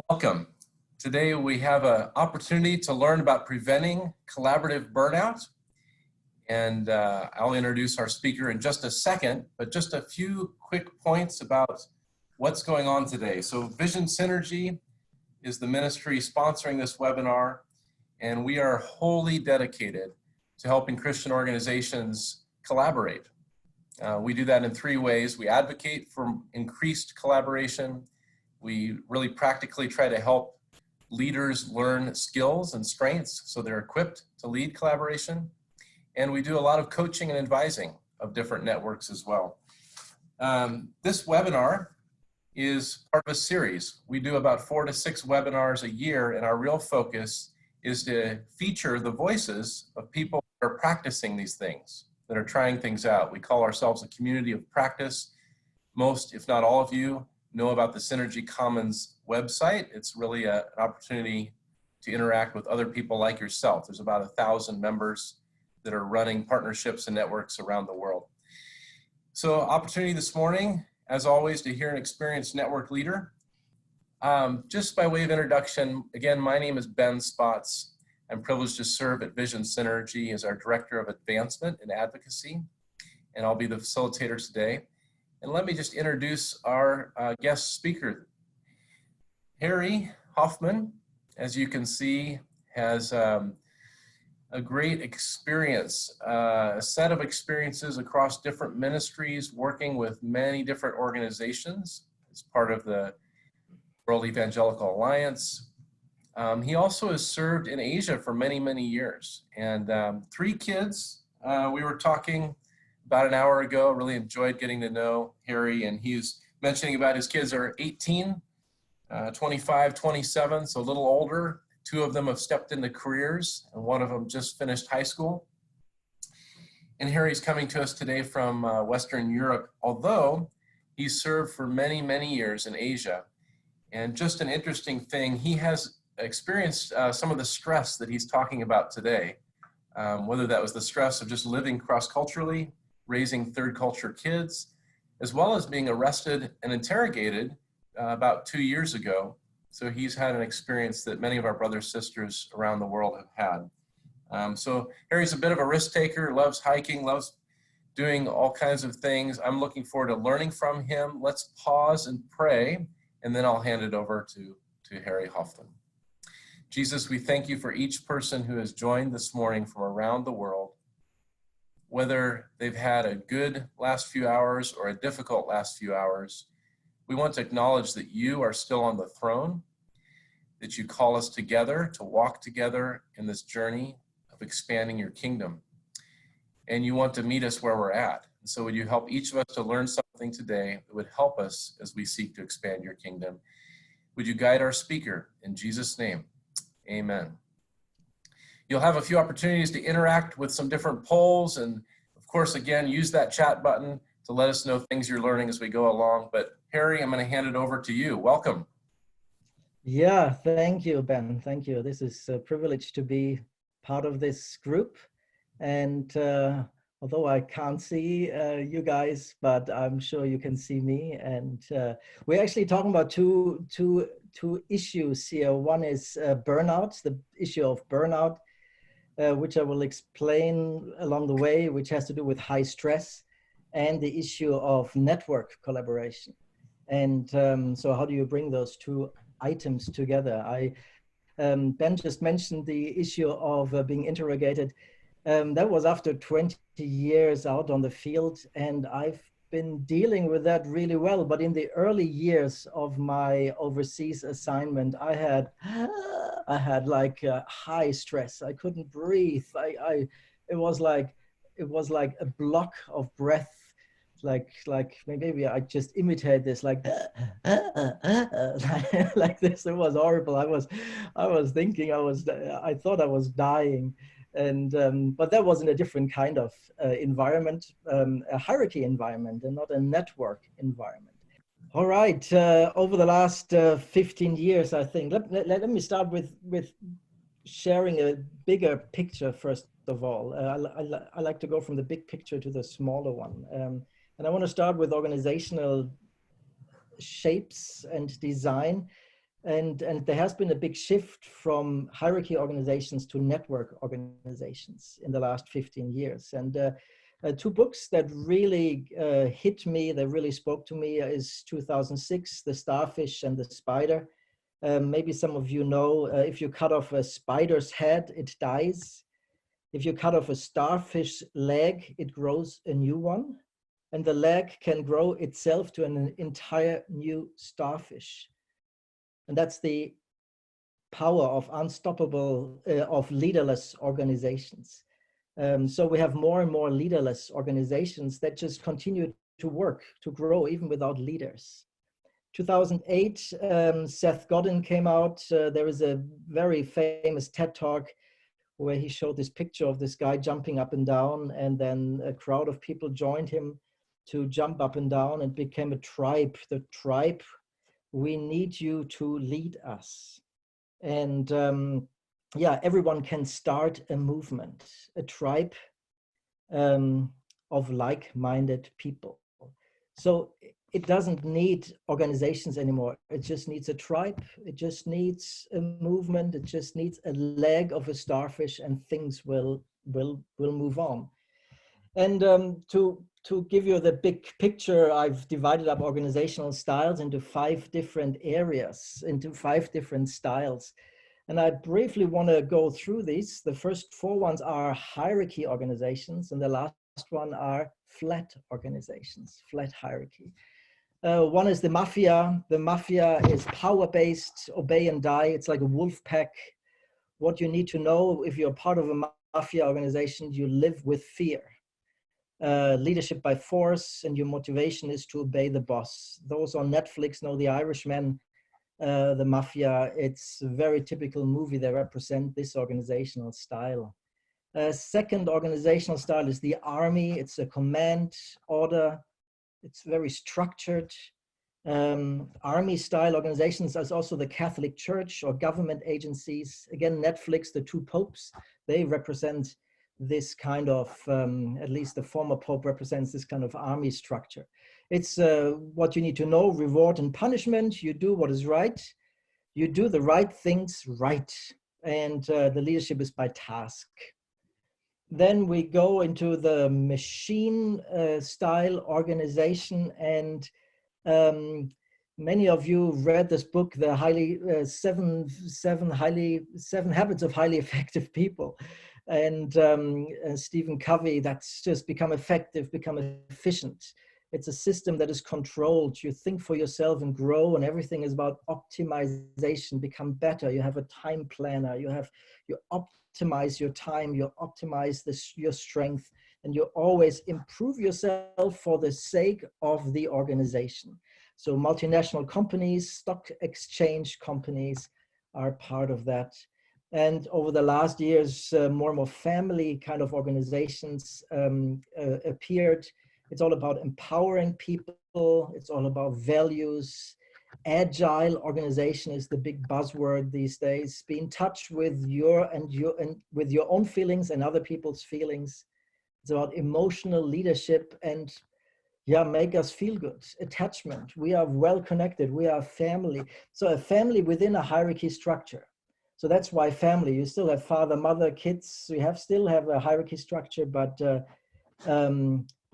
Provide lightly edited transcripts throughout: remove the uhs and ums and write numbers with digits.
Welcome. Today we have an opportunity to learn about preventing collaborative burnout. And I'll introduce our speaker in just a second, but just a few quick points about what's going on today. So Vision Synergy is the ministry sponsoring this webinar, and we are wholly dedicated to helping Christian organizations collaborate. We do that in three ways. We advocate for increased collaboration. We really practically try to help leaders learn skills and strengths so they're equipped to lead collaboration. And we do a lot of coaching and advising of different networks as well. This webinar is part of a series. We do about 4 to 6 webinars a year, and our real focus is to feature the voices of people that are practicing these things, that are trying things out. We call ourselves a community of practice. Most, if not all of you, know about the Synergy Commons website. It's really an opportunity to interact with other people like yourself. There's about 1,000 members that are running partnerships and networks around the world. So opportunity this morning, as always, to hear an experienced network leader. Just by way of introduction, again, my name is Ben Spots. I'm privileged to serve at Vision Synergy as our Director of Advancement and Advocacy, and I'll be the facilitator today. And let me just introduce our guest speaker. Harry Hoffmann, as you can see, has a great experience, a set of experiences across different ministries, working with many different organizations as part of the World Evangelical Alliance. He also has served in Asia for many, many years, and 3 kids. We were talking about an hour ago. Really enjoyed getting to know Harry, and he's mentioning about his kids are 18, 25, 27, so a little older. 2 of them have stepped into careers, and 1 of them just finished high school. And Harry's coming to us today from Western Europe, although he's served for many, many years in Asia. And just an interesting thing, he has experienced some of the stress that he's talking about today, whether that was the stress of just living cross-culturally, raising third culture kids, as well as being arrested and interrogated about 2 years ago. So he's had an experience that many of our brothers and sisters around the world have had. So Harry's a bit of a risk taker, loves hiking, loves doing all kinds of things. I'm looking forward to learning from him. Let's pause and pray, and then I'll hand it over to Harry Hoffmann. Jesus, we thank you for each person who has joined this morning from around the world. Whether they've had a good last few hours or a difficult last few hours, we want to acknowledge that you are still on the throne, that you call us together to walk together in this journey of expanding your kingdom. And you want to meet us where we're at. And so would you help each of us to learn something today that would help us as we seek to expand your kingdom? Would you guide our speaker in Jesus' name? Amen. You'll have a few opportunities to interact with some different polls, and of course, again, use that chat button to let us know things you're learning as we go along. But Harry, I'm going to hand it over to you. Welcome. Yeah, thank you, Ben. Thank you. This is a privilege to be part of this group. And although I can't see you guys, but I'm sure you can see me. And we're actually talking about two issues here. One is burnout, the issue of burnout, which I will explain along the way, which has to do with high stress, and the issue of network collaboration. And so how do you bring those 2 items together? Ben just mentioned the issue of being interrogated. That was after 20 years out on the field, and I've been dealing with that really well. But in the early years of my overseas assignment, I had like high stress. I couldn't breathe. It was like a block of breath. Like maybe I just imitate this like like this. It was horrible. I was thinking I thought I was dying. And but that was in a different kind of environment, a hierarchy environment, and not a network environment. All right, over the last 15 years, I think, let me start with sharing a bigger picture first of all. I like to go from the big picture to the smaller one. And I want to start with organizational shapes and design. And there has been a big shift from hierarchy organizations to network organizations in the last 15 years. And two books that really hit me, that really spoke to me, is 2006, The Starfish and the Spider. Maybe some of you know, if you cut off a spider's head, it dies. If you cut off a starfish leg, it grows a new one. And the leg can grow itself to an entire new starfish. And that's the power of unstoppable, of leaderless organizations. So we have more and more leaderless organizations that just continue to work, to grow, even without leaders. 2008, Seth Godin came out. There is a very famous TED Talk where he showed this picture of this guy jumping up and down, and then a crowd of people joined him to jump up and down, and became a tribe. The tribe, we need you to lead us. And yeah, everyone can start a movement, a tribe of like-minded people. So it doesn't need organizations anymore. It just needs a tribe. It just needs a movement. It just needs a leg of a starfish, and things will move on. And to give you the big picture, I've divided up organizational styles into 5 different areas, into 5 different styles. And I briefly want to go through these. The first 4 ones are hierarchy organizations, and the last one are flat organizations, flat hierarchy. One is the mafia. The mafia is power-based, obey and die. It's like a wolf pack. What you need to know, if you're part of a mafia organization, you live with fear. Leadership by force, and your motivation is to obey the boss. Those on Netflix know The Irishman, the mafia. It's a very typical movie that represents this organizational style. Second organizational style is the army. It's a command order. It's very structured. Army style organizations is also the Catholic Church or government agencies. Again, Netflix, the 2 popes, they represent this kind of, at least the former pope represents this kind of army structure. It's what you need to know: reward and punishment. You do what is right. You do the right things right. And the leadership is by task. Then we go into the machine style organization, and many of you read this book, the seven habits of highly effective people, and Stephen Covey. That's just become effective, become efficient. It's a system that is controlled. You think for yourself and grow, and everything is about optimization. Become better. You have a time planner. You optimize your time, you optimize your strength, and you always improve yourself for the sake of the organization. So multinational companies, stock exchange companies are part of that. And over the last years, more and more family kind of organizations appeared. It's all about empowering people. It's all about values. Agile organization is the big buzzword these days. Be in touch with your own feelings and other people's feelings. It's about emotional leadership and, yeah, make us feel good. Attachment. We are well connected. We are family. So a family within a hierarchy structure. So that's why family. You still have father, mother, kids. So you still have a hierarchy structure, but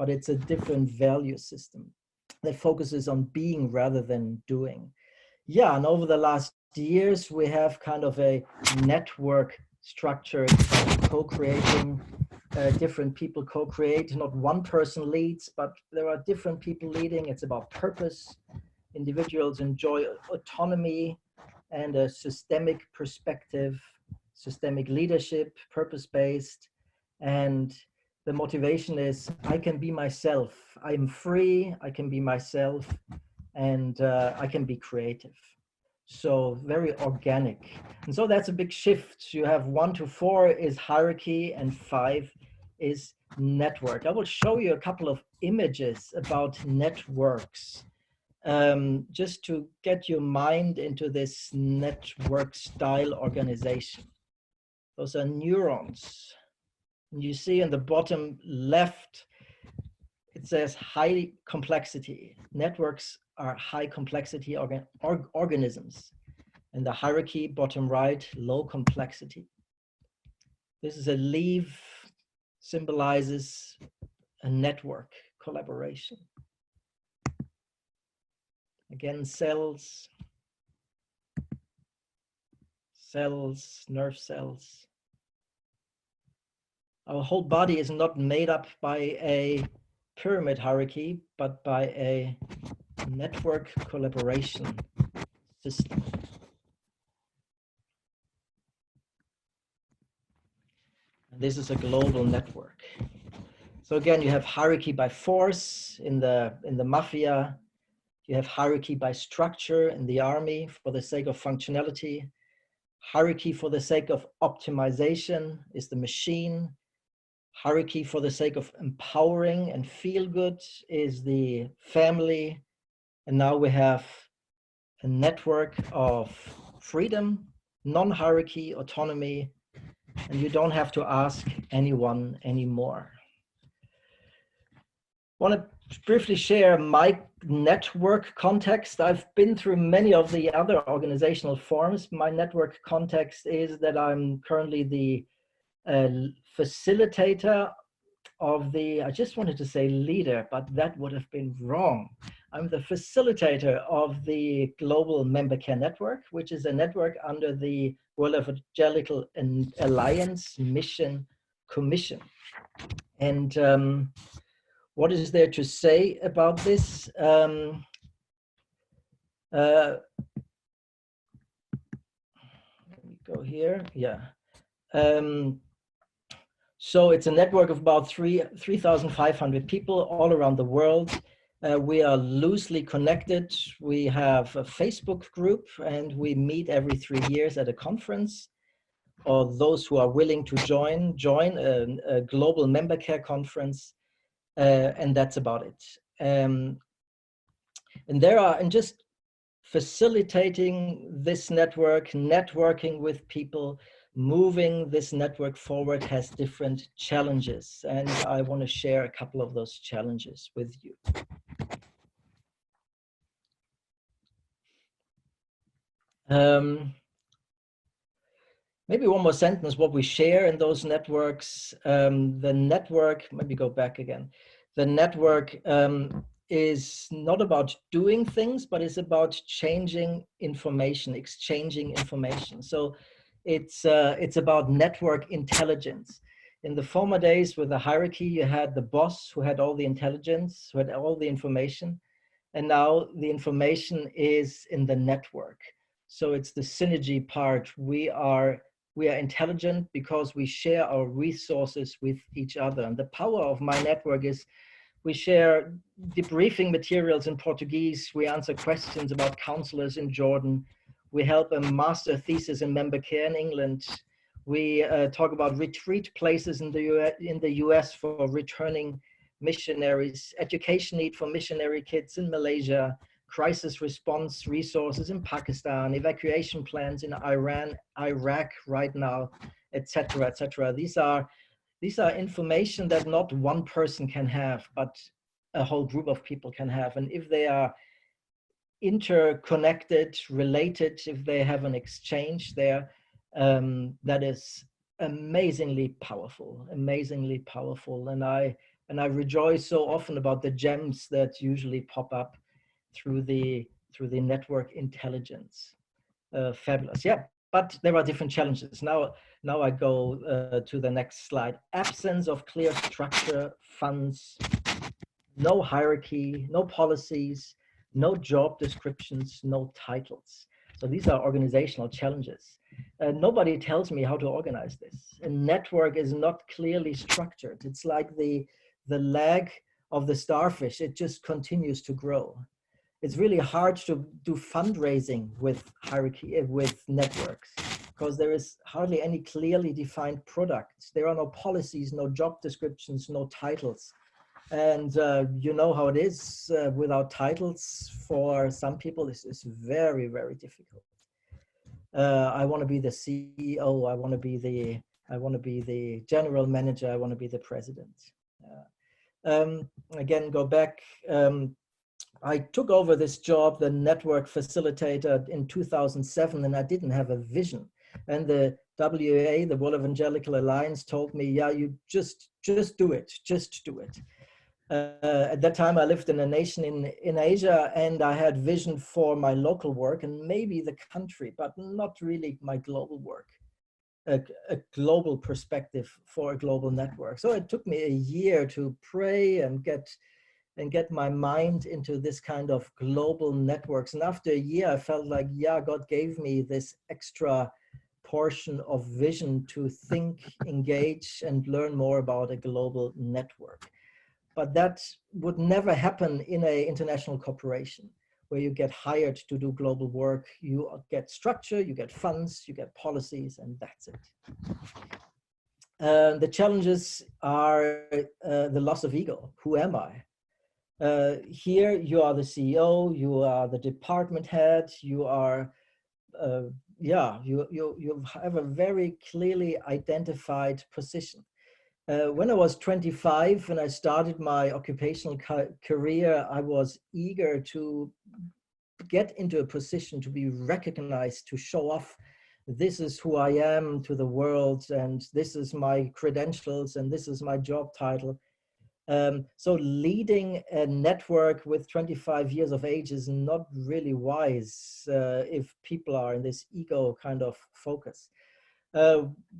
it's a different value system that focuses on being rather than doing. Yeah, and over the last years, we have kind of a network structure, co-creating. Different people co-create. Not one person leads, but there are different people leading. It's about purpose. Individuals enjoy autonomy and a systemic perspective, systemic leadership, purpose-based. And the motivation is, I can be myself. I'm free, I can be myself, and I can be creative. So very organic. And so that's a big shift. You have 1 to 4 is hierarchy, and 5 is network. I will show you a couple of images about networks, just to get your mind into this network style organization. Those are neurons. And you see in the bottom left, it says high complexity. Networks are high complexity organisms. And the hierarchy, bottom right, low complexity. This is a leaf, symbolizes a network collaboration. Again, cells, nerve cells. Our whole body is not made up by a pyramid hierarchy, but by a network collaboration system. And this is a global network. So again, you have hierarchy by force in the mafia. You have hierarchy by structure in the army for the sake of functionality. Hierarchy for the sake of optimization is the machine. Hierarchy for the sake of empowering and feel good is the family. And now we have a network of freedom, non-hierarchy, autonomy, and you don't have to ask anyone anymore. I want to briefly share my network context. I've been through many of the other organizational forms. My network context is that I'm currently the facilitator of the, I just wanted to say leader, but that would have been wrong. I'm the facilitator of the Global Member Care Network, which is a network under the World Evangelical Alliance Mission Commission. And what is there to say about this? Let me go here. Yeah. So it's a network of about 3,500 people all around the world. We are loosely connected. We have a Facebook group and we meet every 3 years at a conference. Or those who are willing to join a global member care conference. And that's about it. And just facilitating this network, networking with people, moving this network forward has different challenges. And I want to share a couple of those challenges with you. Maybe one more sentence, what we share in those networks. The network, maybe go back again. The network is not about doing things, but it's about changing information, exchanging information. So it's about network intelligence. In the former days with the hierarchy, you had the boss who had all the intelligence, who had all the information. And now the information is in the network. So it's the synergy part. We are intelligent because we share our resources with each other. And the power of my network is we share debriefing materials in Portuguese. We answer questions about counselors in Jordan. We help a master thesis in member care in England. We talk about retreat places in the US for returning missionaries, education need for missionary kids in Malaysia, crisis response resources in Pakistan, evacuation plans in Iran, Iraq right now, etc., etc. These are information that not one person can have, but a whole group of people can have. And if they are interconnected, related, if they have an exchange there, that is amazingly powerful. And I rejoice so often about the gems that usually pop up through the network intelligence. Fabulous, yeah. But there are different challenges. Now I go to the next slide. Absence of clear structure, funds, no hierarchy, no policies, no job descriptions, no titles. So these are organizational challenges. Nobody tells me how to organize this. A network is not clearly structured. It's like the leg of the starfish. It just continues to grow. It's really hard to do fundraising with hierarchy, with networks, because there is hardly any clearly defined products. There are no policies, no job descriptions, no titles. And you know how it is without titles. For some people, this is very, very difficult. I want to be the CEO. I want to be the general manager. I want to be the president. Again, go back. I took over this job, the network facilitator, in 2007, and I didn't have a vision. And the WA, the World Evangelical Alliance, told me, yeah, you just do it, just do it. At that time, I lived in a nation in Asia, and I had vision for my local work and maybe the country, but not really my global work, a global perspective for a global network. So it took me a year to pray and get my mind into this kind of global networks. And after a year, I felt like, yeah, God gave me this extra portion of vision to think, engage, and learn more about a global network. But that would never happen in an international corporation where you get hired to do global work. You get structure, you get funds, you get policies, and that's it. The challenges are the loss of ego. Who am I? Here you are the CEO, you are the department head, you are, you have a very clearly identified position. When I was 25, when I started my occupational career, I was eager to get into a position to be recognized, to show off, this is who I am to the world, and this is my credentials, and this is my job title. So leading a network with 25 years of age is not really wise if people are in this ego kind of focus.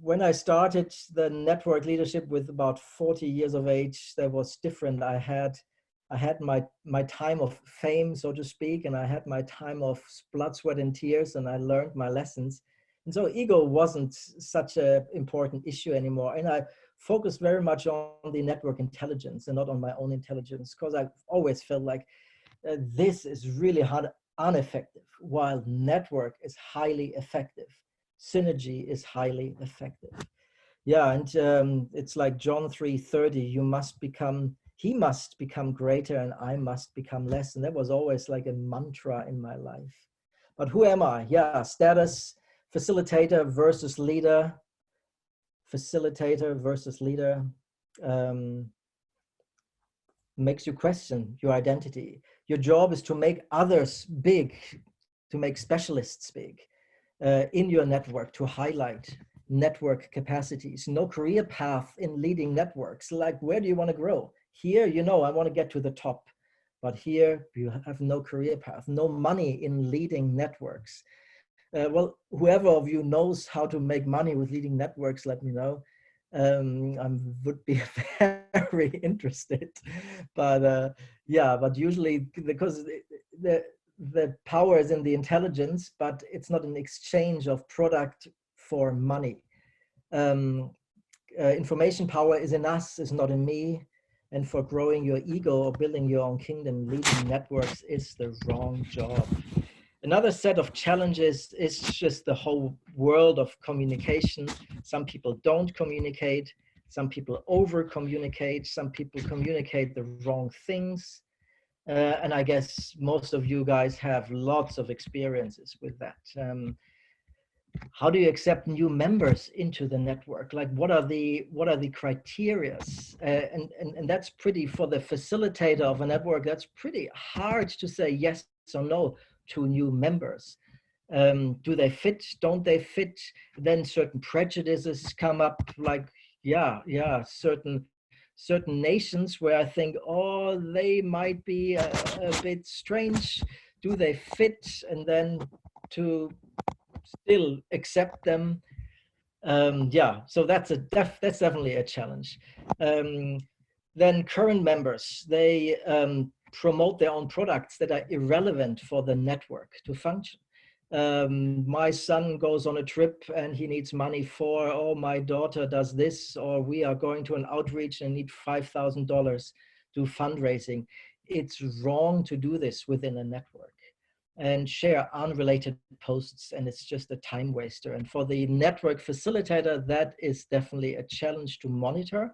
When I started the network leadership with about 40 years of age, that was different. I had my time of fame, so to speak, and I had my time of blood, sweat, and tears, and I learned my lessons. And so ego wasn't such an important issue anymore. And I focused very much on the network intelligence and not on my own intelligence, because I always felt like this is really ineffective, while network is highly effective. Synergy is highly effective. Yeah, and it's like John 3:30, he must become greater and I must become less. And that was always like a mantra in my life. But who am I? Yeah, status, facilitator versus leader. Facilitator versus leader makes you question your identity. Your job is to make others big, to make specialists big in your network, to highlight network capacities. No career path in leading networks. Like, where do you want to grow? Here, I want to get to the top. But here, you have no career path, no money in leading networks. Well, whoever of you knows how to make money with leading networks, let me know. I would be very interested. But but usually, because the power is in the intelligence, but it's not an exchange of product for money. Information power is in us, is not in me. And for growing your ego or building your own kingdom, leading networks is the wrong job. Another set of challenges is just the whole world of communication. Some people don't communicate. Some people over communicate. Some people communicate the wrong things. And I guess most of you guys have lots of experiences with that. How do you accept new members into the network? Like, what are the criteria? And that's pretty, for the facilitator of a network, that's pretty hard to say yes or no to new members. Do they fit? Don't they fit? Then certain prejudices come up, like, certain nations where I think, oh, they might be a bit strange. Do they fit? And then to still accept them. So that's definitely a challenge. Then current members, they promote their own products that are irrelevant for the network to function. My son goes on a trip and he needs money for, oh, my daughter does this, or we are going to an outreach and need $5,000 to fundraising. It's wrong to do this within a network and share unrelated posts, and it's just a time waster. And for the network facilitator, that is definitely a challenge to monitor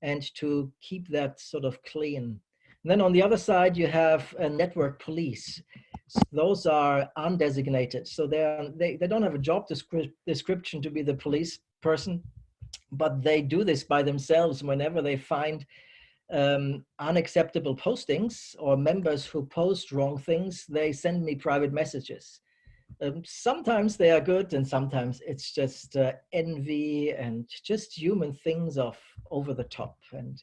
and to keep that sort of clean. And then on the other side, you have a network police. So those are undesignated. So they don't have a job description to be the police person, but they do this by themselves whenever they find unacceptable postings or members who post wrong things, they send me private messages. Sometimes they are good, and sometimes it's just envy and just human things of over the top. And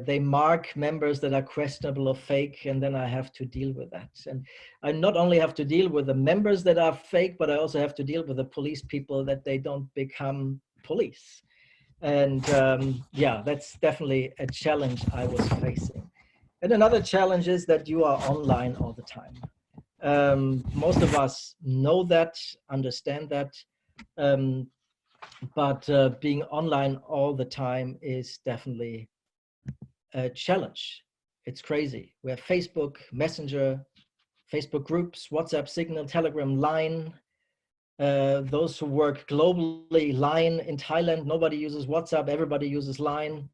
they mark members that are questionable or fake, and then I have to deal with that. And I not only have to deal with the members that are fake, but I also have to deal with the police people, that they don't become police. And yeah, that's definitely a challenge I was facing. And another challenge is that you are online all the time. Most of us know that, understand that, but being online all the time is definitely a challenge. It's crazy. We have Facebook, Messenger, Facebook groups, WhatsApp, Signal, Telegram, Line. Those who work globally, Line in Thailand, nobody uses WhatsApp, everybody uses Line.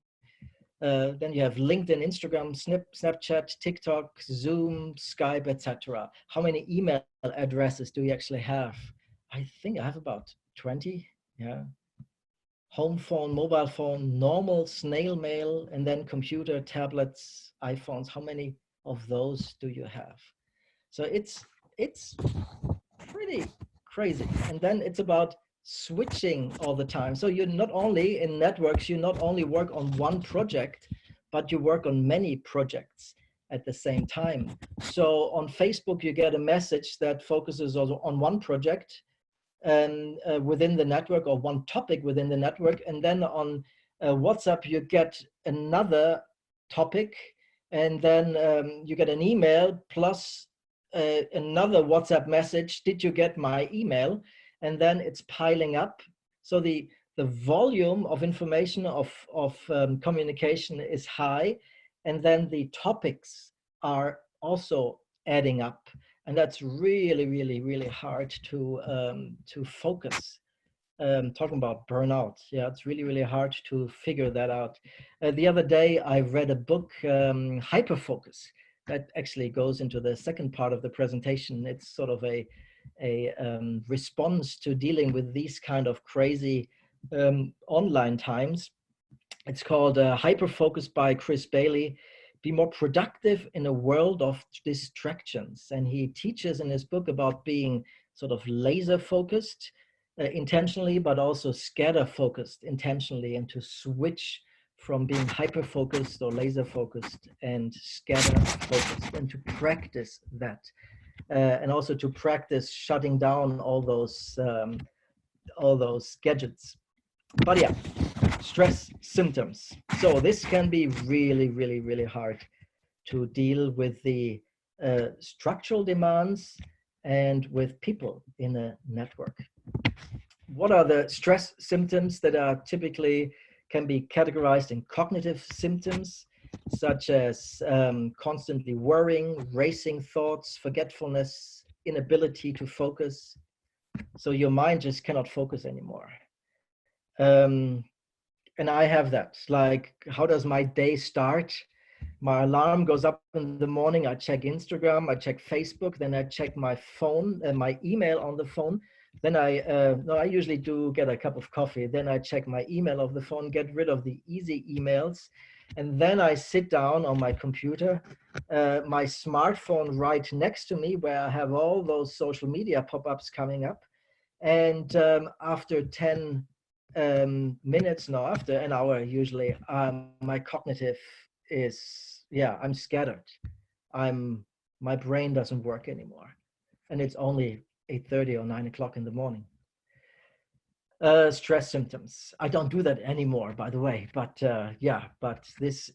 Then you have LinkedIn, Instagram, Snapchat, TikTok, Zoom, Skype, etc. How many email addresses do you actually have? I think I have about 20. Yeah. Home phone, mobile phone, normal snail mail, and then computer, tablets, iPhones. How many of those do you have? So it's pretty crazy. And then it's about switching all the time. So you're not only in networks, you not only work on one project, but you work on many projects at the same time. So on Facebook, you get a message that focuses on one project and within the network, or one topic within the network. And then on WhatsApp, you get another topic, and then you get an email plus another WhatsApp message. Did you get my email? And then it's piling up. So the volume of information of communication is high, and then the topics are also adding up. And that's really, really, really hard to focus. Talking about burnout, yeah, it's really, really hard to figure that out. The other day, I read a book, Hyperfocus, that actually goes into the second part of the presentation. It's sort of a response to dealing with these kind of crazy online times. It's called Hyperfocus by Chris Bailey. Be more productive in a world of distractions. And he teaches in his book about being sort of laser focused intentionally, but also scatter focused intentionally, and to switch from being hyper focused or laser focused and scatter focused, and to practice that. And also to practice shutting down all those gadgets. But yeah, stress symptoms. So this can be really, really, really hard to deal with the structural demands and with people in a network. What are the stress symptoms that are typically can be categorized in cognitive symptoms, such as constantly worrying, racing thoughts, forgetfulness, inability to focus. So your mind just cannot focus anymore. And I have that. Like, how does my day start? My alarm goes up in the morning. I check Instagram, I check Facebook, then I check my phone and my email on the phone. Then I usually do get a cup of coffee. Then I check my email of the phone, get rid of the easy emails. And then I sit down on my computer, my smartphone right next to me, where I have all those social media pop-ups coming up. And after 10 minutes, no, after an hour usually, my cognitive is, yeah, I'm scattered. My brain doesn't work anymore. And it's only 8:30 or 9 o'clock in the morning. Stress symptoms. I don't do that anymore, by the way, but yeah, but this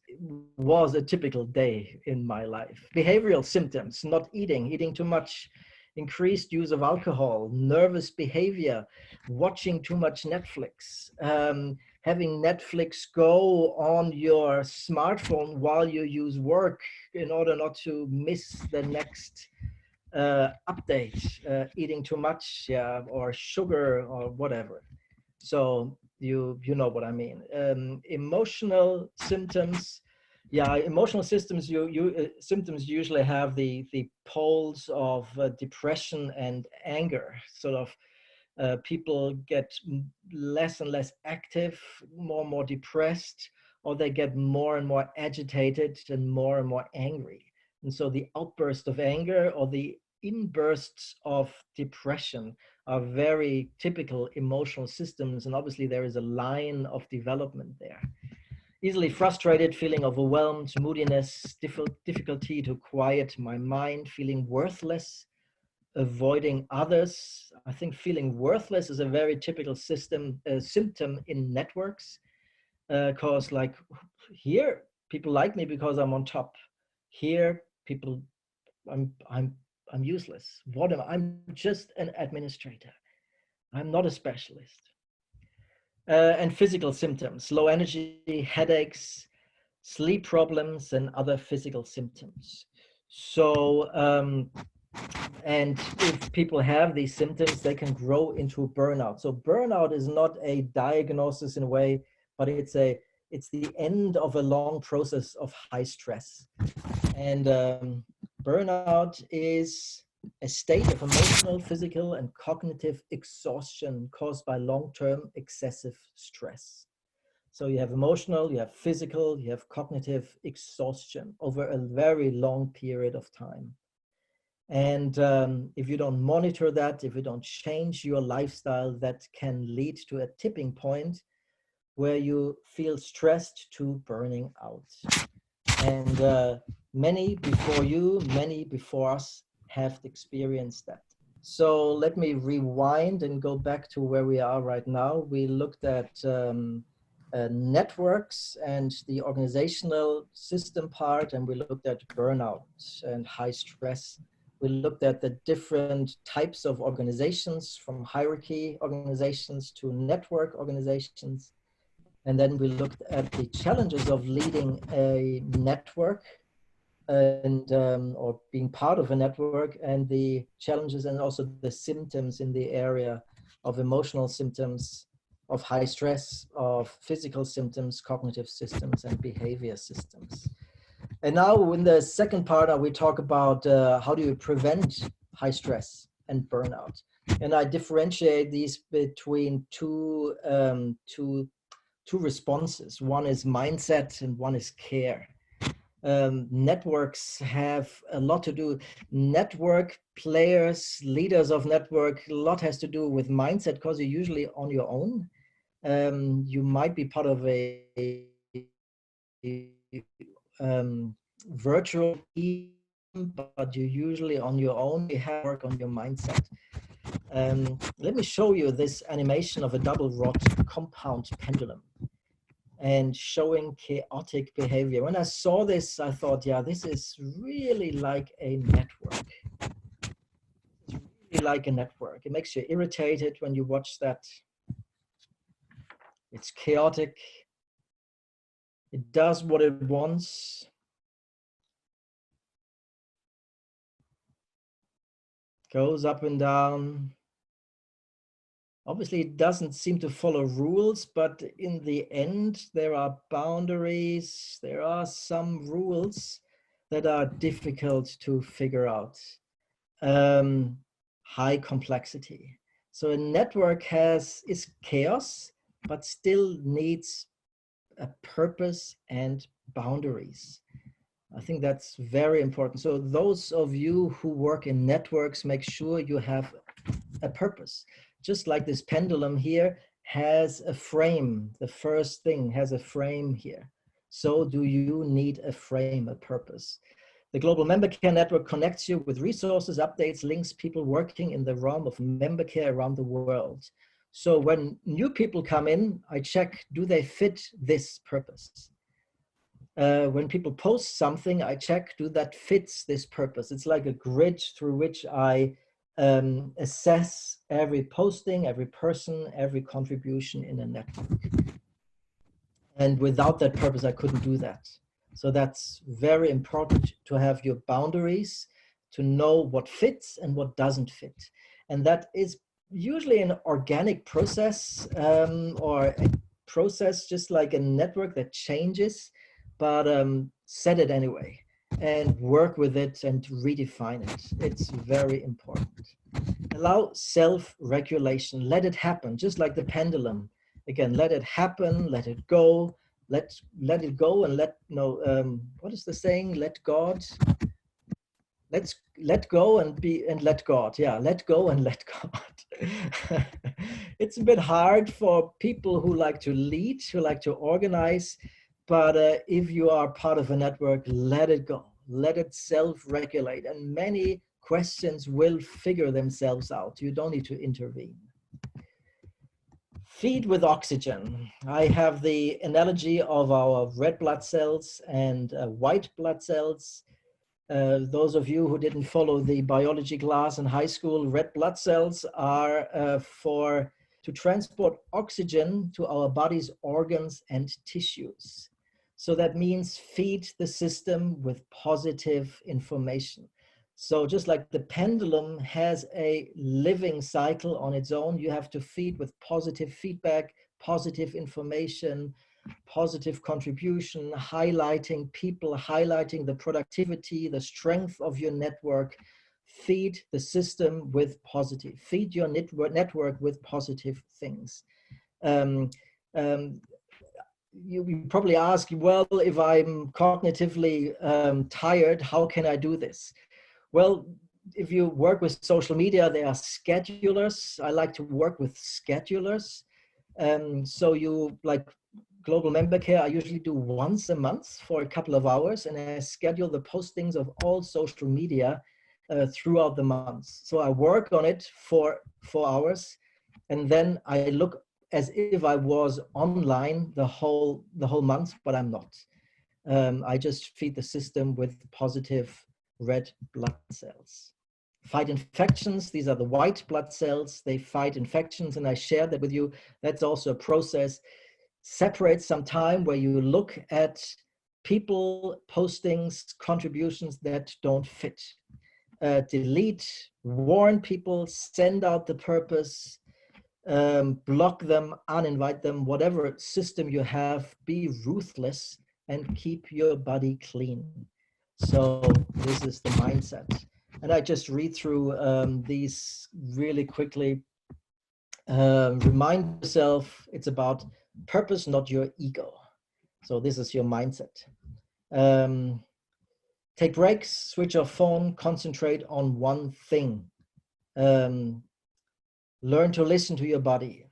was a typical day in my life. Behavioral symptoms: not eating too much, increased use of alcohol, nervous behavior, watching too much Netflix, having Netflix go on your smartphone while you use work in order not to miss the next update, eating too much, yeah, or sugar or whatever. So you know what I mean. Emotional symptoms. Yeah, emotional symptoms. Symptoms usually have the poles of depression and anger. Sort of people get less and less active, more and more depressed, or they get more and more agitated and more angry. And so the outburst of anger or the inbursts of depression are very typical emotional systems. And obviously there is a line of development there. Easily frustrated, feeling overwhelmed, moodiness, difficulty to quiet my mind, feeling worthless, avoiding others. I think feeling worthless is a very typical symptom in networks, because like here, people like me because I'm on top. Here, people, I'm useless. What am I? I'm just an administrator. I'm not a specialist. And physical symptoms, low energy, headaches, sleep problems, and other physical symptoms. So, and if people have these symptoms, they can grow into burnout. So burnout is not a diagnosis in a way, but it's the end of a long process of high stress. And burnout is a state of emotional, physical, and cognitive exhaustion caused by long-term excessive stress. So you have emotional, you have physical, you have cognitive exhaustion over a very long period of time. And if you don't monitor that, if you don't change your lifestyle, that can lead to a tipping point where you feel stressed to burning out. And many before you, many before us have experienced that. So let me rewind and go back to where we are right now. We looked at networks and the organizational system part, and we looked at burnout and high stress. We looked at the different types of organizations, from hierarchy organizations to network organizations. And then we looked at the challenges of leading a network and or being part of a network, and the challenges and also the symptoms in the area of emotional symptoms, of high stress, of physical symptoms, cognitive systems, and behavior systems. And now in the second part, we talk about how do you prevent high stress and burnout. And I differentiate these between two responses. One is mindset and one is care. Networks have a lot to do. Network players, leaders of network, a lot has to do with mindset, because you're usually on your own. You might be part of a virtual team, but you're usually on your own. You have to work on your mindset. Let me show you this animation of a double rod compound pendulum and showing chaotic behavior. When I saw this, I thought, yeah, this is really like a network. It's really like a network. It makes you irritated when you watch that. It's chaotic. It does what it wants. Goes up and down. Obviously, it doesn't seem to follow rules, but in the end, there are boundaries. There are some rules that are difficult to figure out. High complexity. So a network is chaos, but still needs a purpose and boundaries. I think that's very important. So those of you who work in networks, make sure you have a purpose. Just like this pendulum here has a frame. The first thing has a frame here. So do you need a frame, a purpose? The Global Member Care Network connects you with resources, updates, links, people working in the realm of member care around the world. So when new people come in, I check, do they fit this purpose? When people post something, I check, do that fits this purpose? It's like a grid through which I assess every posting, every person, every contribution in a network. And without that purpose, I couldn't do that. So that's very important to have your boundaries, to know what fits and what doesn't fit. And that is usually an organic process, or a process just like a network that changes, but set it anyway and work with it and redefine it. It's very important. Allow self-regulation, let it happen, just like the pendulum. Again, let it happen, let it go, let it go and what is the saying? Let's let go and let God. Yeah, let go and let God. It's a bit hard for people who like to lead, who like to organize, but if you are part of a network, let it go, let it self-regulate, and many questions will figure themselves out. You don't need to intervene. Feed with oxygen. I have the analogy of our red blood cells and white blood cells. Those of you who didn't follow the biology class in high school, red blood cells are to transport oxygen to our body's organs and tissues. So that means feed the system with positive information. So just like the pendulum has a living cycle on its own, you have to feed with positive feedback, positive information, positive contribution, highlighting people, highlighting the productivity, the strength of your network. Feed the system with positive, feed your network with positive things. You probably ask, well, if I'm cognitively tired, how can I do this? Well, if you work with social media, there are schedulers. I like to work with schedulers. So you like Global Member Care, I usually do once a month for a couple of hours, and I schedule the postings of all social media throughout the month. So I work on it for 4 hours, and then I look as if I was online the whole month, but I'm not. I just feed the system with positive red blood cells. Fight infections, these are the white blood cells, they fight infections, and I share that with you. That's also a process. Separate some time where you look at people, postings, contributions that don't fit. Delete, warn people, send out the purpose, block them, uninvite them, whatever system you have, be ruthless and keep your body clean. So this is the mindset. And I just read through these really quickly. Remind yourself it's about purpose, not your ego. So this is your mindset. Take breaks, switch off phone, concentrate on one thing. Learn to listen to your body.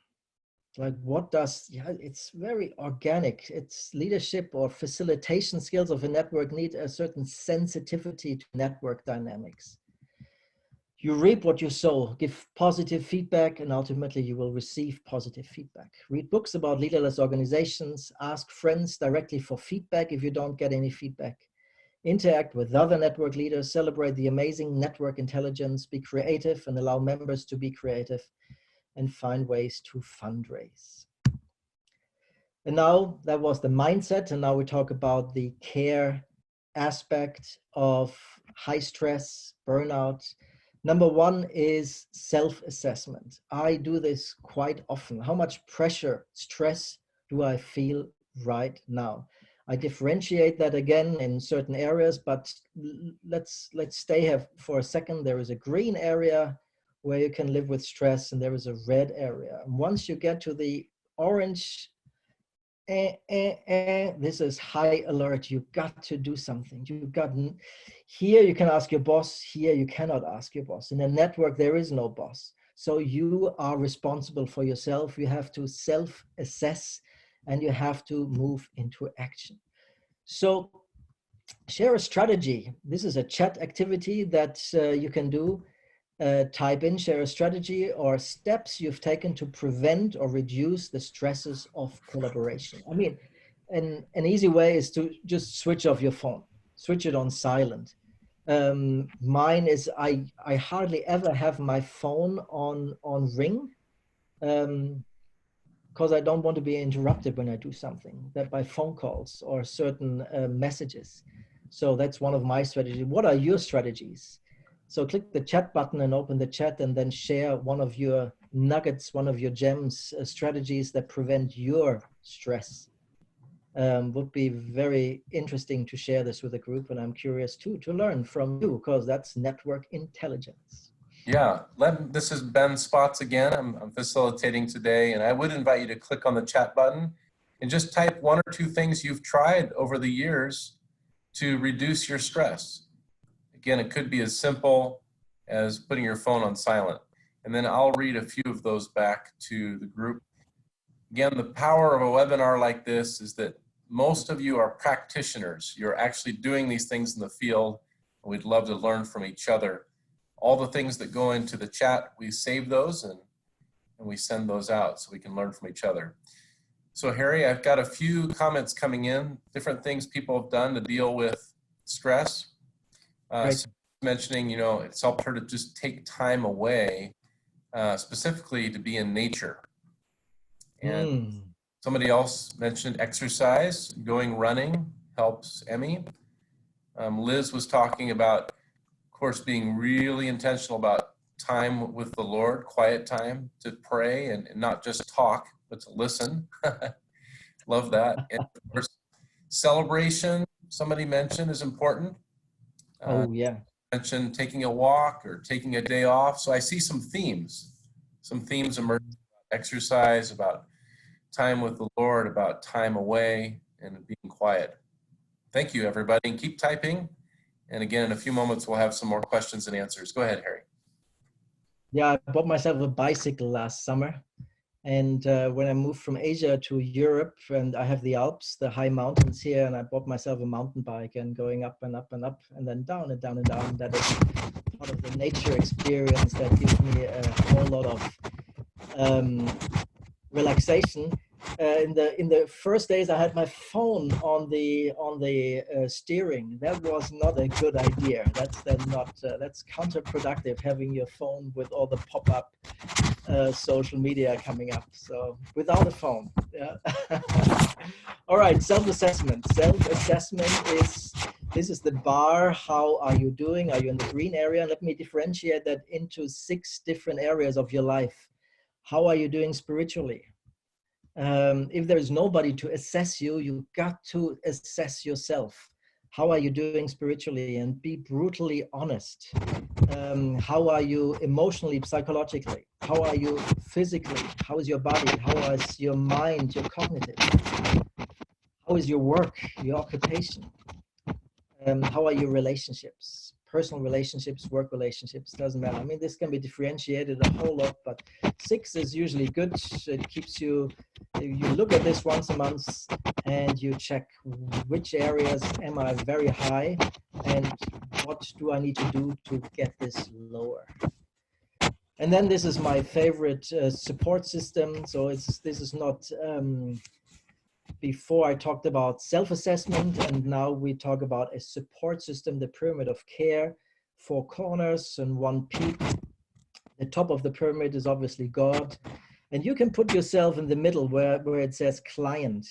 Like it's very organic. It's leadership or facilitation skills of a network need a certain sensitivity to network dynamics. You reap what you sow. Give positive feedback, and ultimately you will receive positive feedback. Read books about leaderless organizations. Ask friends directly for feedback if you don't get any feedback. Interact with other network leaders. Celebrate the amazing network intelligence. Be creative and allow members to be creative, and find ways to fundraise. And now that was the mindset, and now we talk about the care aspect of high stress, burnout. Number one is self-assessment. I do this quite often. How much pressure, stress do I feel right now? I differentiate that again in certain areas, but let's stay here for a second. There is a green area where you can live with stress, and there is a red area. And once you get to the orange, this is high alert. You got to do something. Here you can ask your boss. Here you cannot ask your boss. In a network, there is no boss. So you are responsible for yourself. You have to self-assess, and you have to move into action. So share a strategy. This is a chat activity that you can do. Type in, share a strategy or steps you've taken to prevent or reduce the stresses of collaboration. I mean, an easy way is to just switch off your phone, switch it on silent. Mine is, I hardly ever have my phone on ring, because I don't want to be interrupted when I do something, that by phone calls or certain messages. So that's one of my strategies. What are your strategies? So click the chat button and open the chat, and then share one of your nuggets, one of your gems, strategies that prevent your stress. Would be very interesting to share this with the group, and I'm curious too to learn from you, because that's network intelligence. Yeah, this is Ben Spots again. I'm facilitating today, and I would invite you to click on the chat button And just type 1 or 2 things you've tried over the years to reduce your stress. Again, it could be as simple as putting your phone on silent. And then I'll read a few of those back to the group. Again, the power of a webinar like this is that most of you are practitioners. You're actually doing these things in the field, and we'd love to learn from each other. All the things that go into the chat, we save those and we send those out so we can learn from each other. So Harry, I've got a few comments coming in, different things people have done to deal with stress. So mentioning, you know, it's helped her to just take time away, specifically to be in nature. And somebody else mentioned exercise, going running helps Emmy. Liz was talking about, of course, being really intentional about time with the Lord, quiet time to pray and not just talk, but to listen. Love that. And of course, celebration, somebody mentioned, is important. Oh, yeah. Mentioned taking a walk or taking a day off. So I see some themes emerging about exercise, about time with the Lord, about time away and being quiet. Thank you, everybody, and keep typing. And again, in a few moments, we'll have some more questions and answers. Go ahead, Harry. Yeah, I bought myself a bicycle last summer. And when I moved from Asia to Europe, and I have the Alps, the high mountains here, and I bought myself a mountain bike and going up and up and up and then down and down and down. That is part of the nature experience that gives me a whole lot of relaxation. In the first days, I had my phone on the steering. That was not a good idea. That's counterproductive, having your phone with all the pop-up social media coming up. So without a phone. Yeah. All right, self-assessment. Self-assessment is the bar. How are you doing? Are you in the green area? Let me differentiate that into 6 different areas of your life. How are you doing spiritually? If there is nobody to assess you, you got to assess yourself. How are you doing spiritually? And be brutally honest. How are you emotionally, psychologically? How are you physically? How is your body? How is your mind, your cognitive? How is your work, your occupation? How are your relationships? Personal relationships, work relationships, doesn't matter. I mean, this can be differentiated a whole lot, but 6 is usually good. It keeps you look at this once a month and you check which areas am I very high and what do I need to do to get this lower. And then this is my favorite support system. So this is not, before I talked about self-assessment, and now we talk about a support system, the pyramid of care, 4 corners and 1 peak. The top of the pyramid is obviously God. And you can put yourself in the middle where it says client.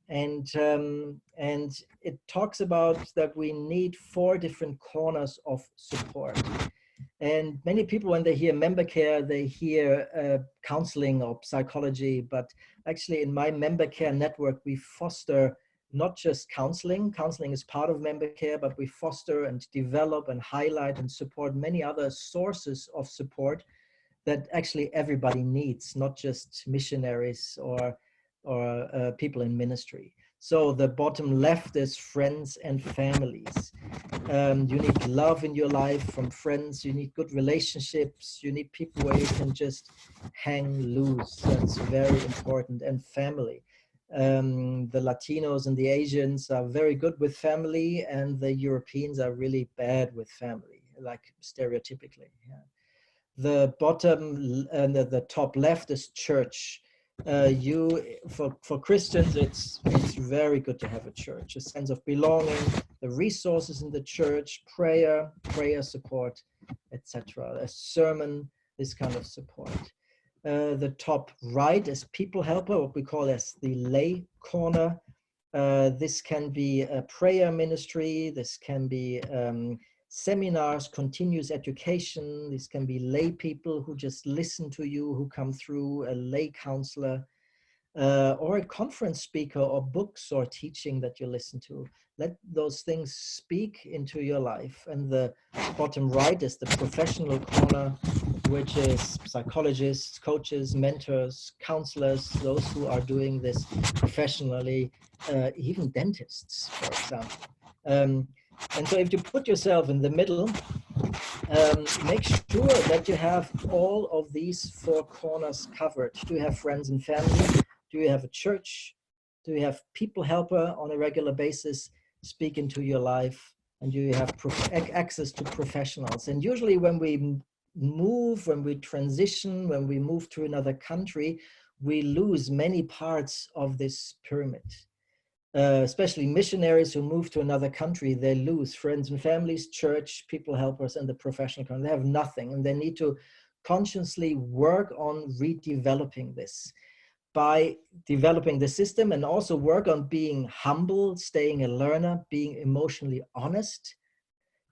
And it talks about that we need 4 different corners of support. And many people, when they hear member care, they hear counseling or psychology. But actually, in my member care network, we foster not just counseling. Counseling is part of member care, but we foster and develop and highlight and support many other sources of support that actually everybody needs, not just missionaries or people in ministry. So the bottom left is friends and families. You need love in your life from friends. You need good relationships. You need people where you can just hang loose. That's very important. And family. The Latinos and the Asians are very good with family, and the Europeans are really bad with family, like stereotypically. Yeah. The bottom and the top left is church. For Christians, it's very good to have a church, a sense of belonging, the resources in the church, prayer support, etc. A sermon, this kind of support. The top right is people helper, what we call as the lay corner. This can be a prayer ministry. This can be seminars, continuous education. This can be lay people who just listen to you, who come through, a lay counselor. or a conference speaker or books or teaching that you listen to. Let those things speak into your life. And the bottom right is the professional corner, which is psychologists, coaches, mentors, counselors, those who are doing this professionally, even dentists, for example. And so if you put yourself in the middle, make sure that you have all of these four corners covered. Do you have friends and family? Do you have a church? Do you have people helper on a regular basis speak into your life? And do you have access to professionals? And usually when we move, when we transition, when we move to another country, we lose many parts of this pyramid. Especially missionaries who move to another country, they lose friends and families, church, people helpers, and the professional community. They have nothing, and they need to consciously work on redeveloping this by developing the system, and also work on being humble, staying a learner, being emotionally honest,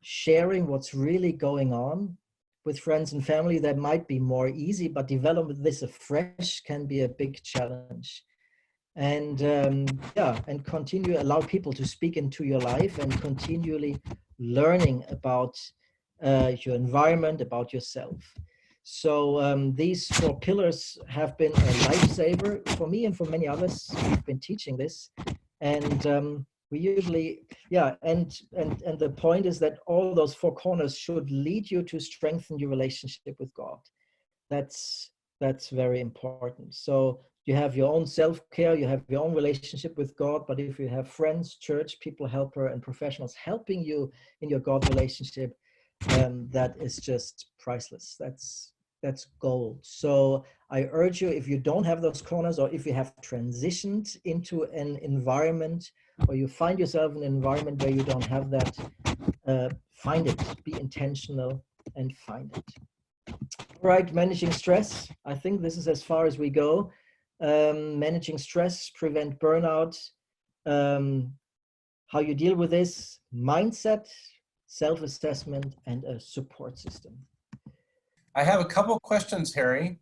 sharing what's really going on with friends and family. That might be more easy, but developing this afresh can be a big challenge. And and allow people to speak into your life, and continually learning about your environment, about yourself. So these four pillars have been a lifesaver for me and for many others who've been teaching this. And we usually, and the point is that all those four corners should lead you to strengthen your relationship with God. That's very important. So you have your own self-care, you have your own relationship with God, but if you have friends, church, people helper, and professionals helping you in your God relationship, that is just priceless. That's gold. So I urge you, if you don't have those corners, or if you have transitioned into an environment, or you find yourself in an environment where you don't have that, find it, be intentional and find it. All right, managing stress. I think this is as far as we go. Managing stress, prevent burnout, how you deal with this, mindset, self-assessment, and a support system. I have a couple of questions, Harry.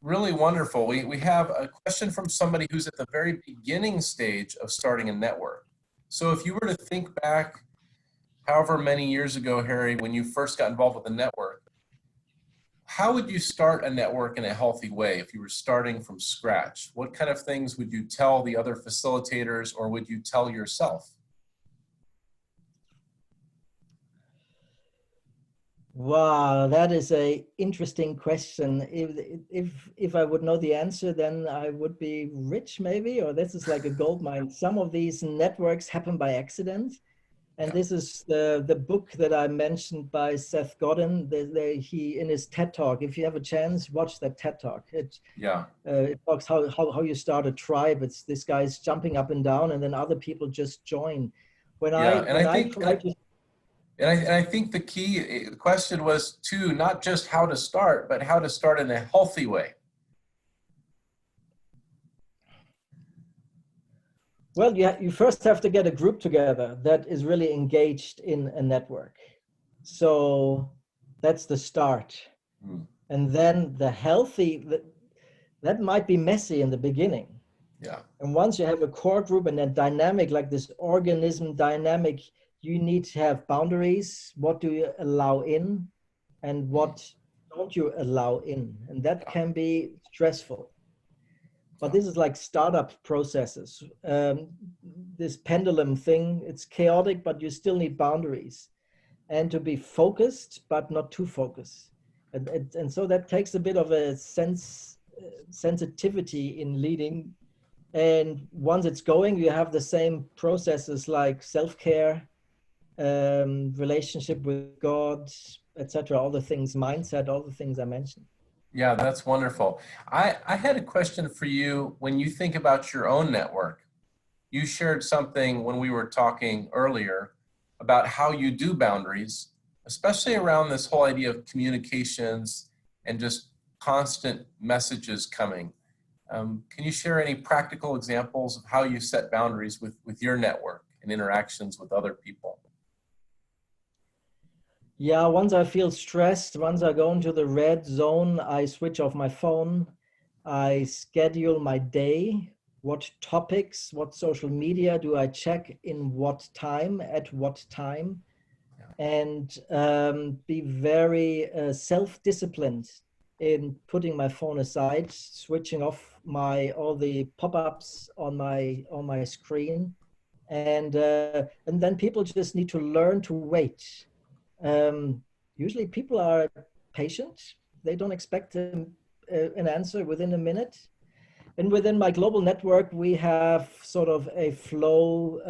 Really wonderful. We have a question from somebody who's at the very beginning stage of starting a network. So if you were to think back however many years ago, Harry, when you first got involved with the network, how would you start a network in a healthy way if you were starting from scratch? What kind of things would you tell the other facilitators, or would you tell yourself? Wow, that is an interesting question. If I would know the answer, then I would be rich, maybe, or this is like a gold mine. Some of these networks happen by accident. And this is the book that I mentioned by Seth Godin. He, in his TED Talk, if you have a chance, watch that TED Talk. It talks how you start a tribe. It's this guy's jumping up and down, and then other people just join. I think the key question was too, not just how to start, but how to start in a healthy way. Well, you first have to get a group together that is really engaged in a network. So that's the start. And then the healthy, that might be messy in the beginning. Yeah. And once you have a core group and a dynamic, like this organism dynamic, you need to have boundaries. What do you allow in, and what don't you allow in? And that can be stressful. But this is like startup processes. This pendulum thing, it's chaotic, but you still need boundaries, and to be focused, but not too focused. And so that takes a bit of a sensitivity in leading. And once it's going, you have the same processes like self-care, relationship with God, etc. All the things, mindset, all the things I mentioned. Yeah, that's wonderful. I had a question for you. When you think about your own network, you shared something when we were talking earlier about how you do boundaries, especially around this whole idea of communications and just constant messages coming. Can you share any practical examples of how you set boundaries with your network and interactions with other people? Yeah, once I feel stressed, once I go into the red zone, I switch off my phone. I schedule my day, what topics, what social media do I check in what time, at what time, and be very self-disciplined in putting my phone aside, switching off all the pop-ups on my screen, and then people just need to learn to wait. Usually people are patient. They don't expect an answer within a minute. And within my global network, we have sort of a flow.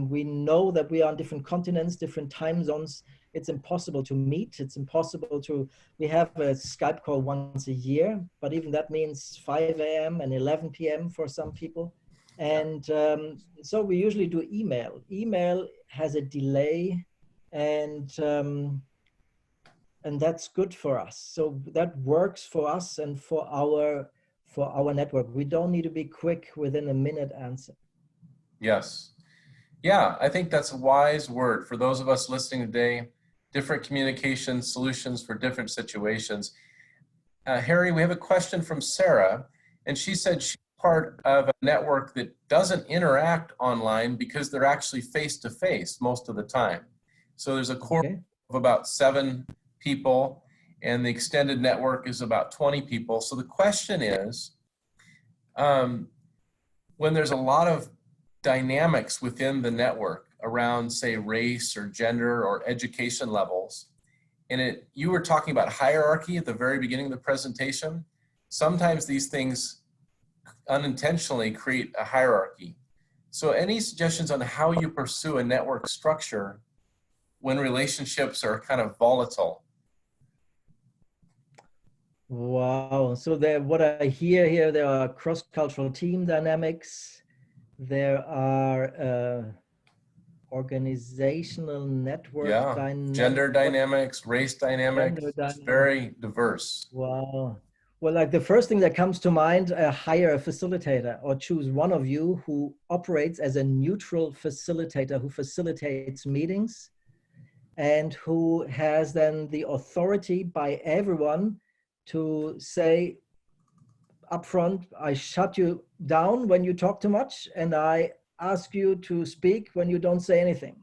We know that we are on different continents, different time zones. It's impossible to meet. It's impossible to, we have a Skype call once a year, but even that means 5 a.m. and 11 p.m. for some people. And so we usually do email. Email has a delay, and that's good for us. So that works for us and for our network. We don't need to be quick within a minute answer. Yes. Yeah, I think that's a wise word for those of us listening today. Different communication solutions for different situations. Harry, we have a question from Sarah, and she said she's part of a network that doesn't interact online because they're actually face-to-face most of the time. So there's a core of about 7 people, and the extended network is about 20 people. So the question is, when there's a lot of dynamics within the network around, say, race or gender or education levels, and you were talking about hierarchy at the very beginning of the presentation. Sometimes these things unintentionally create a hierarchy. So any suggestions on how you pursue a network structure when relationships are kind of volatile? Wow. So what I hear here, there are cross-cultural team dynamics. There are organizational network dynamics. Gender dynamics, race dynamics, it's very diverse. Wow. Well, like the first thing that comes to mind, hire a facilitator or choose one of you who operates as a neutral facilitator, who facilitates meetings and who has then the authority by everyone to say upfront, I shut you down when you talk too much, and I ask you to speak when you don't say anything.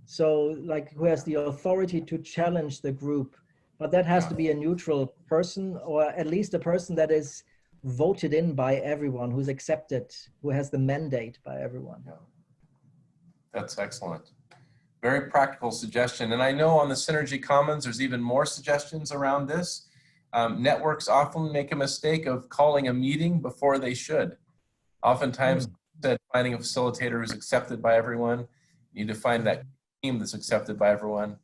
So like who has the authority to challenge the group, but that has to be a neutral person, or at least a person that is voted in by everyone, who's accepted, who has the mandate by everyone. Yeah. That's excellent. Very practical suggestion. And I know on the Synergy Commons, there's even more suggestions around this. Networks often make a mistake of calling a meeting before they should. Oftentimes, finding a facilitator who's accepted by everyone. You need to find that team that's accepted by everyone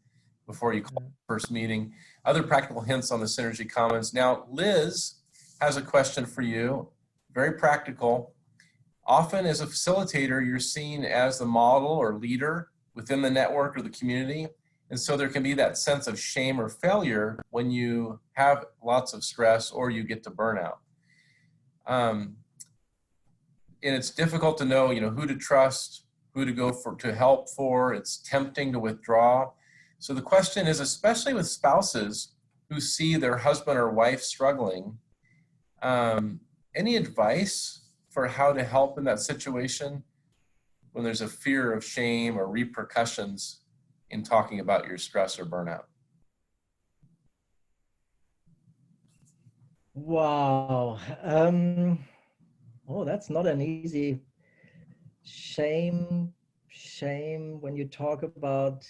before you call the first meeting. Other practical hints on the Synergy Commons. Now, Liz has a question for you, very practical. Often as a facilitator, you're seen as the model or leader within the network or the community. And so there can be that sense of shame or failure when you have lots of stress or you get to burnout. And it's difficult to know, who to trust, who to go to help for. It's tempting to withdraw. So the question is, especially with spouses who see their husband or wife struggling, any advice for how to help in that situation when there's a fear of shame or repercussions in talking about your stress or burnout? Wow. Oh, that's not an easy. Shame when you talk about.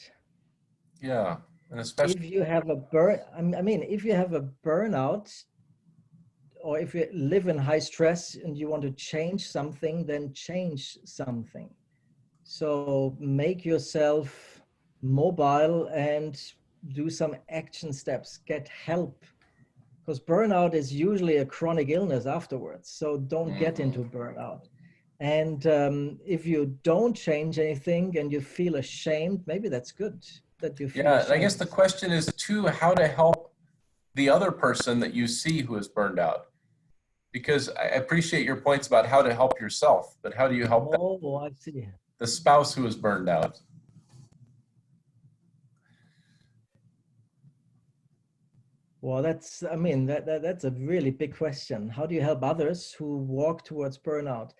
Yeah, and especially if you have a if you have a burnout, or if you live in high stress and you want to change something, then change something. So make yourself mobile and do some action steps, get help, because burnout is usually a chronic illness afterwards. So don't get into burnout. And if you don't change anything and you feel ashamed, maybe that's good that you feel ashamed. I guess the question is too, how to help the other person that you see who is burned out. Because I appreciate your points about how to help yourself, but how do you help I see. The spouse who is burned out? Well, I mean, that's a really big question. How do you help others who walk towards burnout?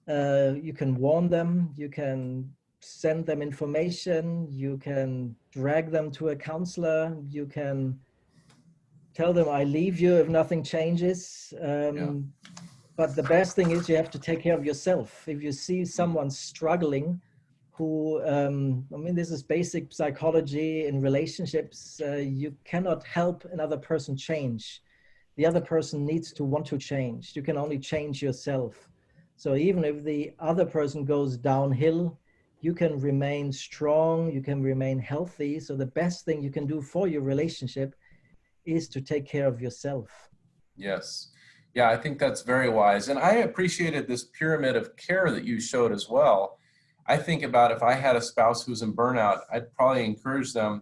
You can warn them, you can send them information, you can drag them to a counselor, you can tell them, I leave you if nothing changes. Yeah. But the best thing is you have to take care of yourself. If you see someone struggling who, I mean, this is basic psychology in relationships. You cannot help another person change. The other person needs to want to change. You can only change yourself. So even if the other person goes downhill, you can remain strong, you can remain healthy. So the best thing you can do for your relationship is to take care of yourself. Yes. Yeah, I think that's very wise. And I appreciated this pyramid of care that you showed as well. I think about if I had a spouse who's in burnout, I'd probably encourage them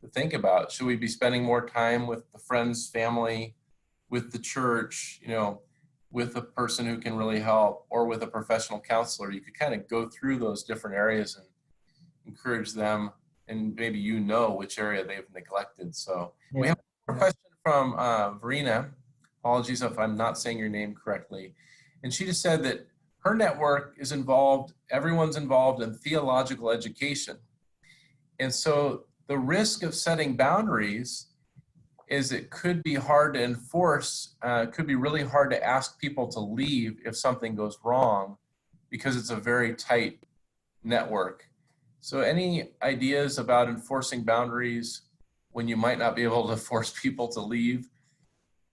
to think about, should we be spending more time with the friends, family, with the church, you know, with a person who can really help, or with a professional counselor? You could kind of go through those different areas and encourage them, and maybe you know which area they've neglected. So we Yeah. have a question from Verena. Apologies if I'm not saying your name correctly. And she just said that her network is involved, everyone's involved in theological education. And so the risk of setting boundaries is it could be hard to enforce, could be really hard to ask people to leave if something goes wrong, because it's a very tight network. So any ideas about enforcing boundaries when you might not be able to force people to leave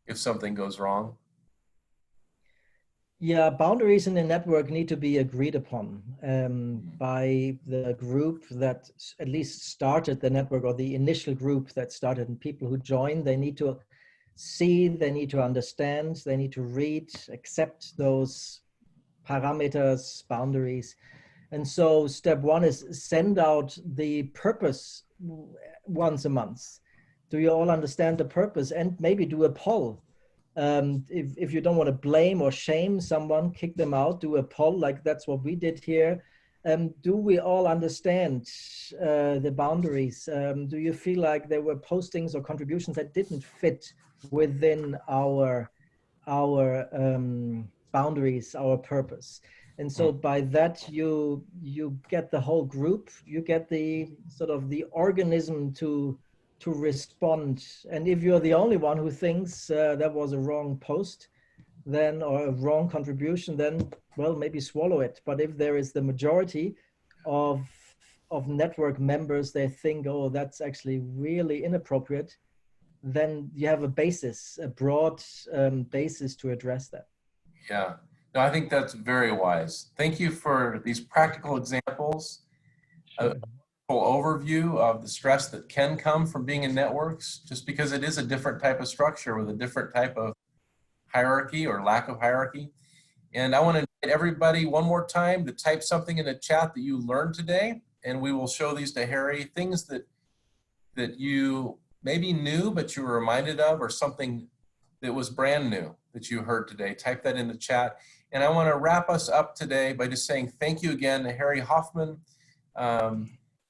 if something goes wrong? Yeah, boundaries in the network need to be agreed upon by the group that at least started the network, or the initial group that started, and people who join. They need to see, they need to understand, they need to read, accept those parameters, boundaries. And so step one is send out the purpose once a month. Do you all understand the purpose? And maybe do a poll. If you don't want to blame or shame someone, kick them out, do a poll, like that's what we did here. Do we all understand the boundaries? Do you feel like there were postings or contributions that didn't fit within our boundaries, our purpose? And so by that, you get the whole group, you get the sort of the organism to respond. And if you're the only one who thinks that was a wrong post, then, or a wrong contribution, then, well, maybe swallow it. But if there is the majority of network members, they think, oh, that's actually really inappropriate, then you have a basis, a broad basis to address that. Yeah, no, I think that's very wise. Thank you for these practical examples, a Sure. full overview of the stress that can come from being in networks, just because it is a different type of structure with a different type of hierarchy or lack of hierarchy. And I want to invite everybody one more time to type something in the chat that you learned today, and we will show these to Harry, things that you maybe knew but you were reminded of, or something that was brand new that you heard today. Type that in the chat. And I want to wrap us up today by just saying thank you again to Harry Hoffmann,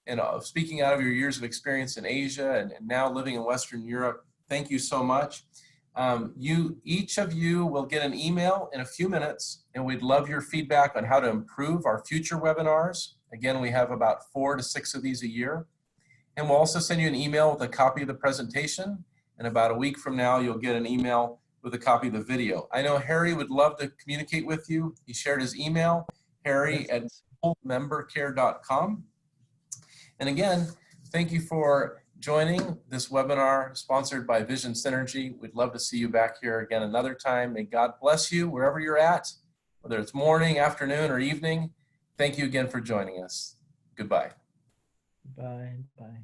and speaking out of your years of experience in Asia and now living in Western Europe. Thank you so much. Each of you will get an email in a few minutes, and we'd love your feedback on how to improve our future webinars. Again, we have about 4 to 6 of these a year. And we'll also send you an email with a copy of the presentation. And about a week from now, you'll get an email with a copy of the video. I know Harry would love to communicate with you. He shared his email, harry@membercare.com. And again, thank you for joining this webinar sponsored by Vision Synergy. We'd love to see you back here again another time. May God bless you wherever you're at, whether it's morning, afternoon, or evening. Thank you again for joining us. Goodbye. Bye. Bye.